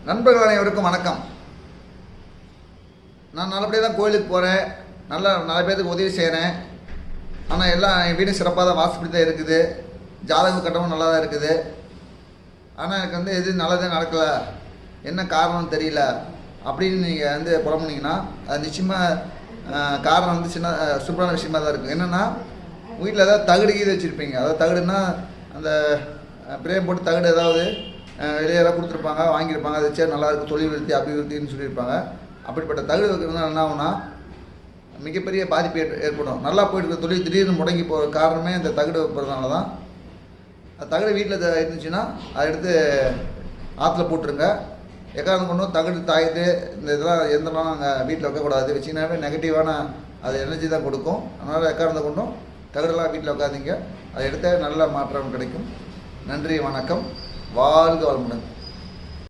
நண்பர்கள் அனைவருக்கும் வணக்கம். நான் நல்லபடியாக தான் கோயிலுக்கு போகிறேன், நிறைய பேருக்கு உதவி செய்கிறேன். ஆனால் எல்லாம் என் வீடு சிறப்பாக தான் வாசப்படி தான் இருக்குது, ஜாதகம் கட்டவும் நல்லா தான் இருக்குது. ஆனால் எனக்கு எது நல்லதே நடக்கலை, என்ன காரணம்னு தெரியல அப்படின்னு நீங்கள் புலம்புனீங்கன்னா அது நிச்சயமாக காரணம் சின்ன சூப்பரான விஷயமாக தான் இருக்குது. என்னென்னா வீட்டில் ஏதாவது தகடு கீது வச்சுருப்பீங்க. அதாவது தகடுன்னா அந்த பிரேம் போட்டு தகடு ஏதாவது வெளியெல்லாம் கொடுத்துருப்பாங்க, வாங்கியிருப்பாங்க. அதை வச்சு நல்லாயிருக்கு தொழில் விருத்தி அபிவிருத்தின்னு சொல்லியிருப்பாங்க. அப்படிப்பட்ட தகடு வைக்கிறதுனால என்ன ஆகுனா மிகப்பெரிய பாதிப்பு ஏற்படும். நல்லா போயிட்டு இருக்க தொழில் திடீர்னு முடங்கி போகிற காரணமே இந்த தகடு வைப்பதுனால தான். அந்த தகடு வீட்டில் இருந்துச்சுன்னா அதை எடுத்து ஆற்றுல போட்டுருங்க. எக்காரணம் கொண்டும் தகடு தாய்த்து இந்த இதெல்லாம் எந்தெல்லாம் நாங்கள் வீட்டில் வைக்கக்கூடாது. வச்சிங்கன்னாவே நெகட்டிவான அது எனர்ஜி தான் கொடுக்கும். அதனால் எக்காரணம் கொண்டும் தகடெல்லாம் வீட்டில் வைக்காதீங்க. அதை எடுத்த நல்ல மாற்றம் கிடைக்கும். நன்றி, வணக்கம், வாழ்க வளமுடன்.